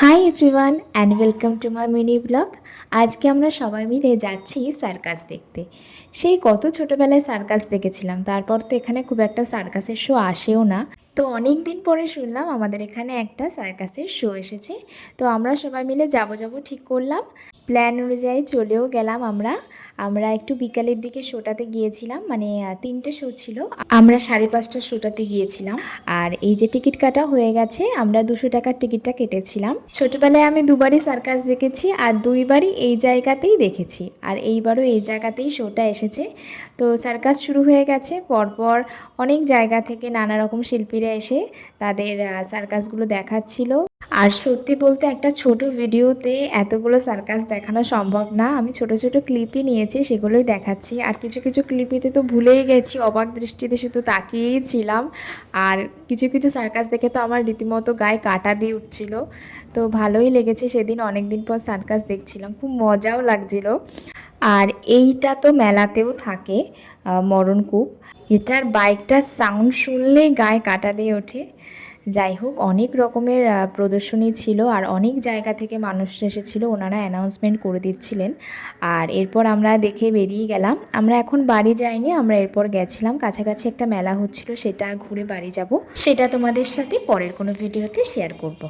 Hi everyone and welcome to my mini blog. আজকে আমরা সবাই মিলে যাচ্ছি সার্কাস দেখতে। সেই কত ছোটোবেলায় সার্কাস দেখেছিলাম, তারপর তো এখানে খুব একটা সার্কাসের শো আসেও না। তো অনেক দিন পরে শুনলাম আমাদের এখানে একটা সার্কাসের শো এসেছে। তো আমরা সবাই মিলে যাব ঠিক করলাম। প্ল্যান অনুযায়ী চলেও গেলাম আমরা। আমরা একটু বিকালের দিকে শোটাতে গিয়েছিলাম, মানে 3টে শো ছিল, আমরা 5:30টার শোটাতে গিয়েছিলাম। আর এই যে টিকিট কাটা হয়ে গেছে, আমরা 200 টাকার টিকিটটা কেটেছিলাম। ছোটবেলায় আমি দুবারই সার্কাস দেখেছি আর দুইবারই এই জায়গাতেই দেখেছি, আর এইবারও এই জায়গাতেই শোটা এসেছে। তো সার্কাস শুরু হয়ে গেছে, পরপর অনেক জায়গা থেকে নানা রকম শিল্পীরা এসে তাদের সার্কাসগুলো দেখাচ্ছিল। আর সত্যি বলতে একটা ছোট ভিডিওতে এতগুলো সার্কাস দেখানো সম্ভব না। আমি ছোট ছোট ক্লিপই নিয়েছি, সেগুলোই দেখাচ্ছি। আর কিছু কিছু ক্লিপিতে তো ভুলেই গেছি, অবাক দৃষ্টিতে শুধু তাকিয়েই ছিলাম। আর কিছু কিছু সার্কাস দেখে তো আমার রীতিমতো গায়ে কাঁটা দিয়ে উঠছিল। তো ভালোই লেগেছে, সেদিন অনেক দিন পর সার্কাস দেখছিলাম, খুব মজাও লাগছিল। আর এইটা তো মেলাতেও থাকে, মরণকূপ। এটার বাইকটার সাউন্ড শুনলেই গায়ে কাঁটা দিয়ে ওঠে। যাই হোক, অনেক রকমের প্রদর্শনী ছিল আর অনেক জায়গা থেকে মানুষ এসেছিল, ওনারা অ্যানাউন্সমেন্ট করে দিচ্ছিলেন। আর এরপর আমরা দেখে বেরিয়ে গেলাম। আমরা এখন বাড়ি যাইনি, আমরা এরপর গেছিলাম কাছাকাছি একটা মেলা হচ্ছিল, সেটা ঘুরে বাড়ি যাব। সেটা তোমাদের সাথে পরের কোনো ভিডিওতে শেয়ার করব।